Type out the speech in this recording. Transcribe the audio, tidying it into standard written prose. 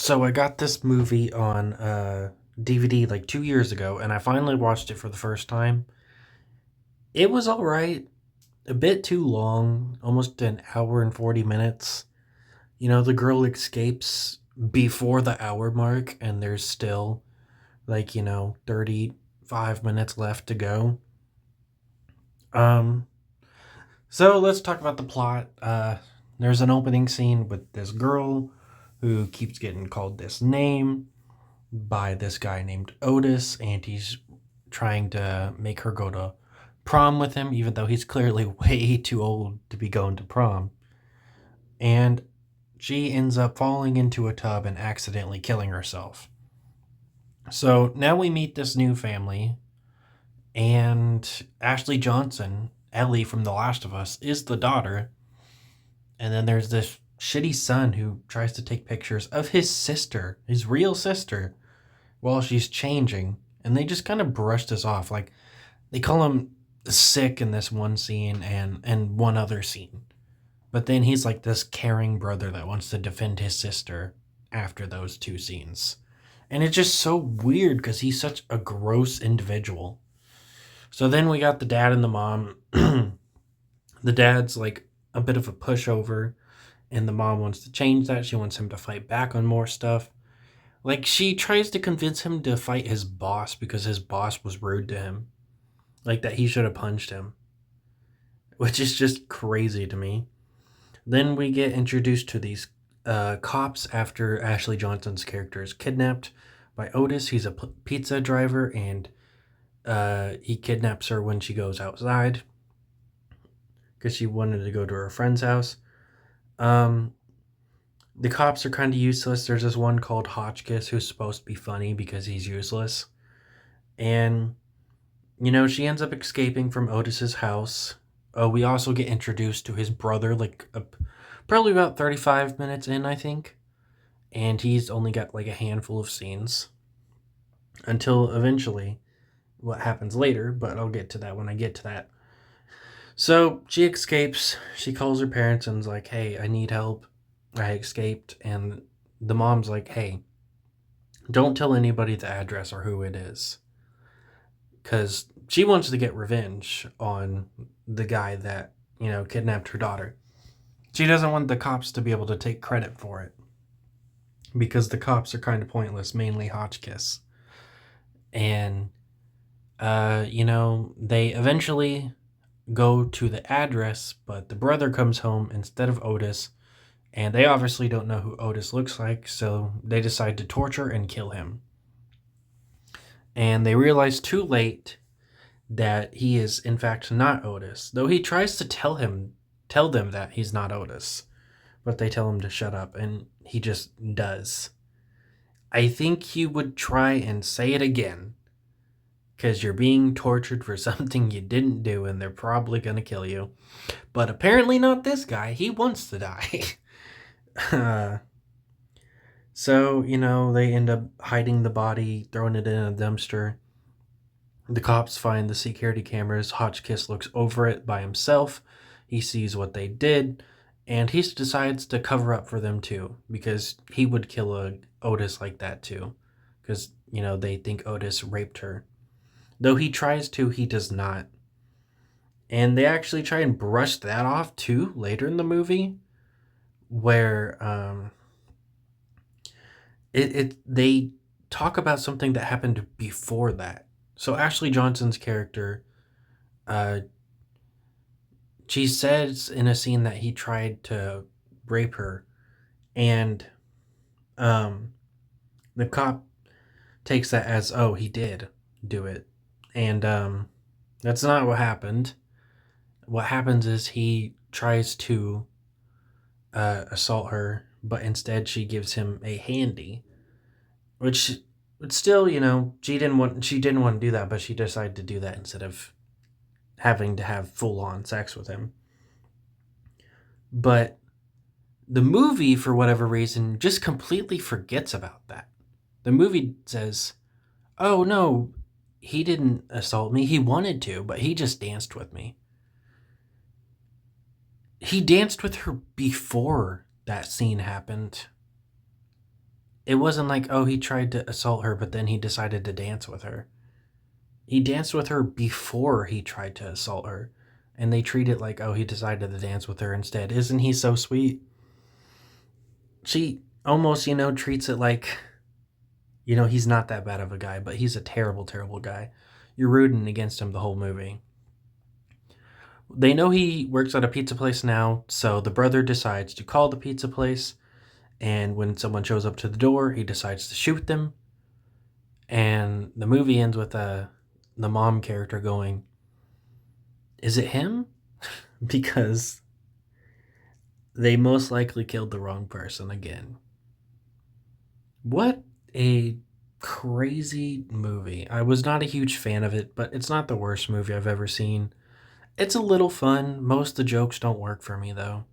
So I got this movie on DVD like 2 years ago, and I finally watched it for the first time. It was all right, a bit too long, almost an hour and 40 minutes. The girl escapes before the hour mark, and there's still 35 minutes left to go. Um, so let's talk about the plot. There's an opening scene with this girl who keeps getting called this name by this guy named Otis, and he's trying to make her go to prom with him, even though he's clearly way too old to be going to prom. And she ends up falling into a tub and accidentally killing herself. So now we meet this new family, and Ashley Johnson, Ellie from The Last of Us, is the daughter. And then there's this shitty son who tries to take pictures of his sister, his real sister, while she's changing. And they just kind of brush this off. Like, they call him sick in this one scene and one other scene. But then he's like this caring brother that wants to defend his sister after those two scenes. And it's just so weird because he's such a gross individual. So then we got the dad and the mom. The dad's like a bit of a pushover, and the mom wants to change that. She wants him to fight back on more stuff. Like, she tries to convince him to fight his boss because his boss was rude to him. Like, that he should have punched him, which is just crazy to me. Then we get introduced to these cops after Ashley Johnson's character is kidnapped by Otis. He's a pizza driver, and he kidnaps her when she goes outside because she wanted to go to her friend's house. Um, the cops are kind of useless. There's this one called Hotchkiss who's supposed to be funny because he's useless. And, she ends up escaping from Otis's house. We also get introduced to his brother, probably about 35 minutes in, I think. And he's only got like a handful of scenes until eventually what happens later, but I'll get to that when I get to that. So she escapes. She calls her parents and's like, hey, I need help. I escaped. And the mom's like, hey, don't tell anybody the address or who it is. Because she wants to get revenge on the guy that, kidnapped her daughter. She doesn't want the cops to be able to take credit for it. Because the cops are kind of pointless, mainly Hotchkiss. And, they eventually go to the address, but the brother comes home instead of Otis, and they obviously don't know who Otis looks like, so they decide to torture and kill him. And they realize too late that he is in fact not Otis, though he tries to tell them that he's not Otis, but they tell him to shut up, and he just does. I think he would try and say it again, because you're being tortured for something you didn't do, and they're probably going to kill you. But apparently not this guy. He wants to die. So, they end up hiding the body, throwing it in a dumpster. The cops find the security cameras. Hotchkiss looks over it by himself. He sees what they did, and he decides to cover up for them too, because he would kill a Otis like that too, because, they think Otis raped her. Though he tries to, he does not. And they actually try and brush that off too later in the movie, where they talk about something that happened before that. So Ashley Johnson's character, uh, she says in a scene that he tried to rape her, and the cop takes that as, oh, he did do it, and that's not what happened. What happens is he tries to assault her, but instead she gives him a handy, which, but still, she didn't want to do that, but she decided to do that instead of having to have full on sex with him. But the movie, for whatever reason, just completely forgets about that. The movie says, "Oh no, he didn't assault me. He wanted to, but he just danced with me." He danced with her before that scene happened. It wasn't like, oh, he tried to assault her, but then he decided to dance with her. He danced with her before he tried to assault her. And they treat it like, oh, he decided to dance with her instead. Isn't he so sweet? She almost, treats it like, he's not that bad of a guy, but he's a terrible, terrible guy. You're rooting against him the whole movie. They know he works at a pizza place now, so the brother decides to call the pizza place. And when someone shows up to the door, he decides to shoot them. And the movie ends with the mom character going, "Is it him?" Because they most likely killed the wrong person again. What a crazy movie. I was not a huge fan of it, but it's not the worst movie I've ever seen. It's a little fun. Most of the jokes don't work for me, though.